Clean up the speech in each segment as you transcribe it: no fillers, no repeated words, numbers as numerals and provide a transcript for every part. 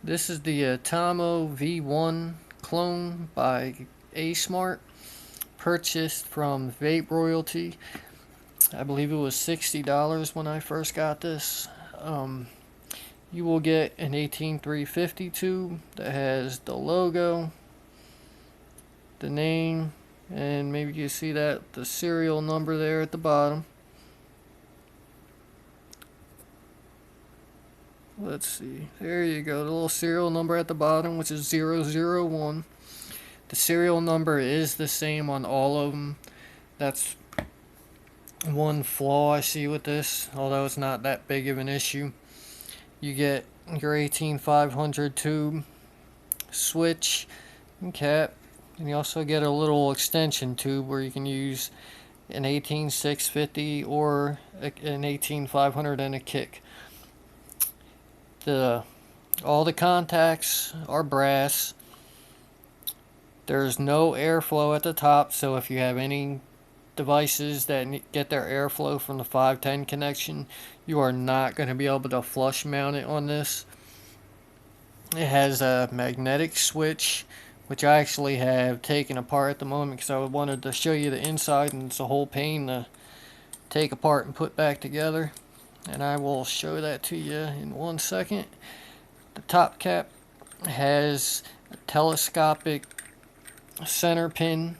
This is the Atomo V1 clone by Asmart, purchased from Vape Royalty. I believe it was $60 when I first got this. You will get an 18350 tube that has the logo, the name, and maybe you see that the serial number there at the bottom. Let's see, there you go, the little serial number at the bottom, which is 001. The serial number is the same on all of them. That's one flaw I see with this, although it's not that big of an issue. You get your 18500 tube, switch, and cap, and you also get a little extension tube where you can use an 18650 or an 18500 and a kick. All the contacts are brass. There's no airflow at the top, so if you have any devices that get their airflow from the 510 connection, you are not going to be able to flush mount it on this. It has a magnetic switch, which I actually have taken apart at the moment because I wanted to show you the inside, and it's a whole pain to take apart and put back together, and I will show that to you in 1 second. The top cap has a telescopic center pin,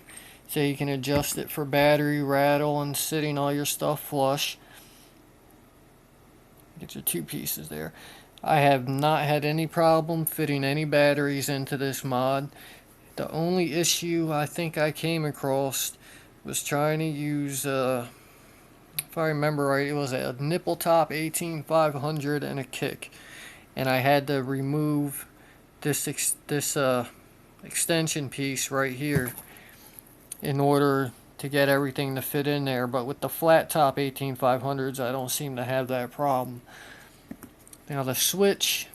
so you can adjust it for battery rattle and sitting all your stuff flush. Get your two pieces there. I have not had any problem fitting any batteries into this mod. The only issue I think I came across was trying to use, if I remember right, it was a nipple top 18500 and a kick, and I had to remove this extension piece right here in order to get everything to fit in there. But with the flat top 18500s, I don't seem to have that problem. Now the switch,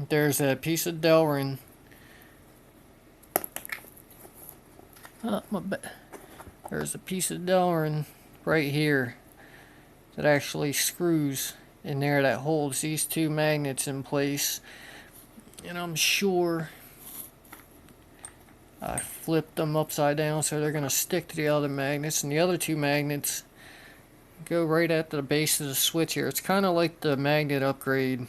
there's a piece of Delrin. There's a piece of Delrin right here that actually screws in there that holds these two magnets in place, and I'm sure I flipped them upside down so they're going to stick to the other magnets, and the other two magnets go right at the base of the switch here. It's kind of like the magnet upgrade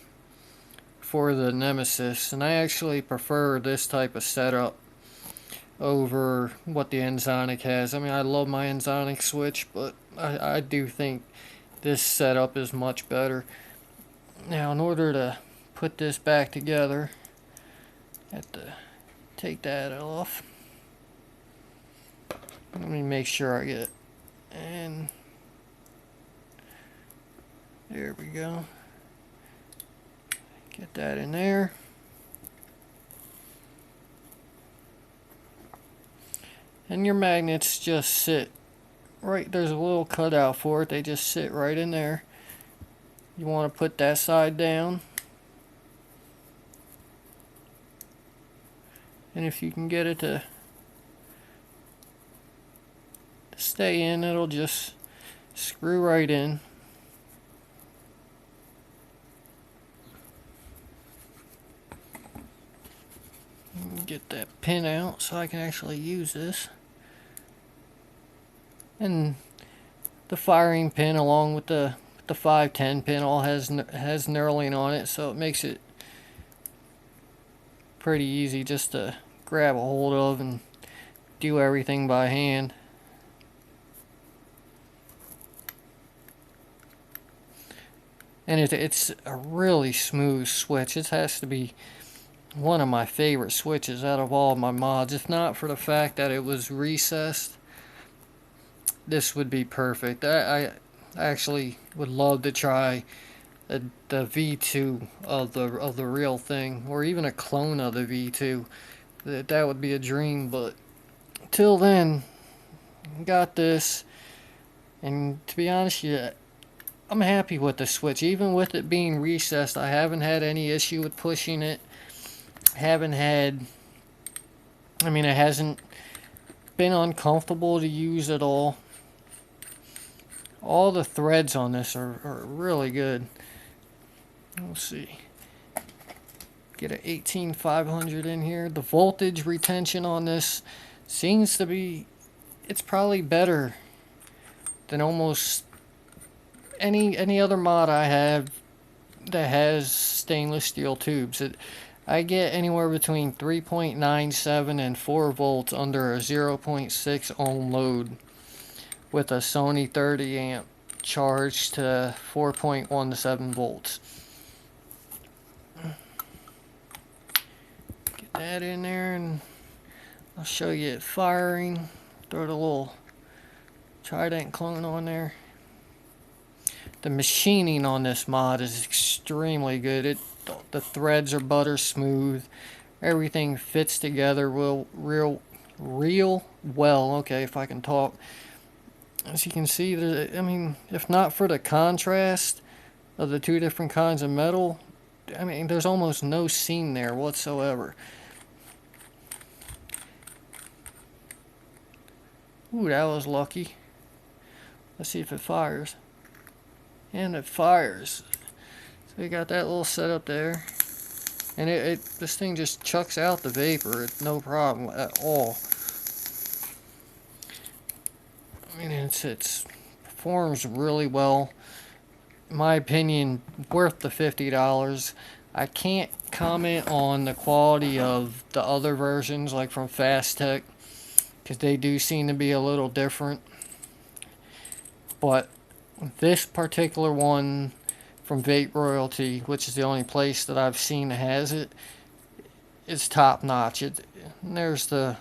for the Nemesis, and I actually prefer this type of setup over what the Enzonic has. I mean, I love my Enzonic switch, but I do think this setup is much better. Now, in order to put this back together, I have to take that off. Let me make sure I get it. And there we go. Get that in there. And your magnets just sit right, there's a little cutout for it, they just sit right in there. You want to put that side down, and if you can get it to stay in, it'll just screw right in. Get that pin out so I can actually use this. And the firing pin along with the 510 pin all has knurling on it, so it makes it pretty easy just to grab a hold of and do everything by hand. And it's a really smooth switch. It has to be one of my favorite switches out of all of my mods. If not for the fact that it was recessed, this would be perfect. I actually would love to try the V2 of the real thing, or even a clone of the V2. That would be a dream, but till then, got this. And to be honest, yeah, I'm happy with the switch. Even with it being recessed, I haven't had any issue with pushing it. Haven't had, I mean, it hasn't been uncomfortable to use at all. All the threads on this are really good. Let's see. Get an 18500 in here. The voltage retention on this seems to be, it's probably better than almost any other mod I have that has stainless steel tubes. I get anywhere between 3.97 and 4 volts under a 0.6 ohm load with a Sony 30 amp charged to 4.17 volts. Get that in there and I'll show you it firing. Throw the little Trident clone on there. The machining on this mod is extremely good. The threads are butter smooth. Everything fits together real well. Okay, if I can talk. As you can see, I mean, if not for the contrast of the two different kinds of metal, I mean, there's almost no seam there whatsoever. Ooh, that was lucky. Let's see if it fires. And it fires. So you got that little setup there. And this thing just chucks out the vapor. It's no problem at all. I mean, it's performs really well. In my opinion, worth the $50. I can't comment on the quality of the other versions, like from Fast Tech, because they do seem to be a little different. But this particular one from Vape Royalty, which is the only place that I've seen that has it, is top notch. There's if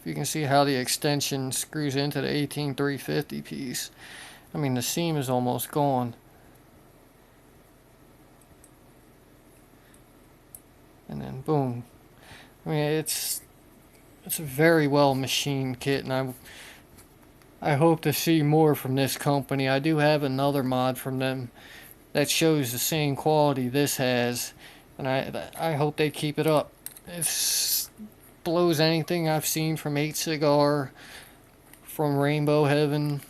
you can see how the extension screws into the 18350 piece. I mean, the seam is almost gone. And then boom. I mean, it's a very well machined kit, and I hope to see more from this company. I do have another mod from them that shows the same quality this has, and I hope they keep it up. It blows anything I've seen from 8 Cigar, from Rainbow Heaven,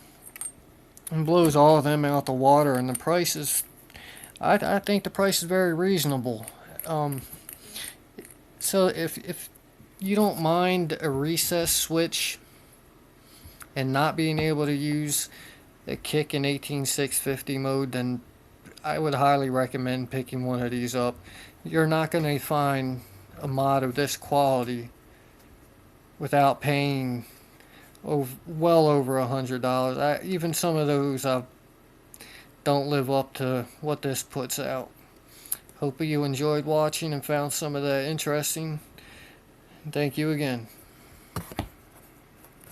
and blows all of them out the water. And the price is, I think the price is very reasonable. So if you don't mind a recess switch and not being able to use a kick in 18650 mode, then I would highly recommend picking one of these up. You're not going to find a mod of this quality without paying well over $100. Even some of those don't live up to what this puts out. Hope you enjoyed watching and found some of that interesting. Thank you again.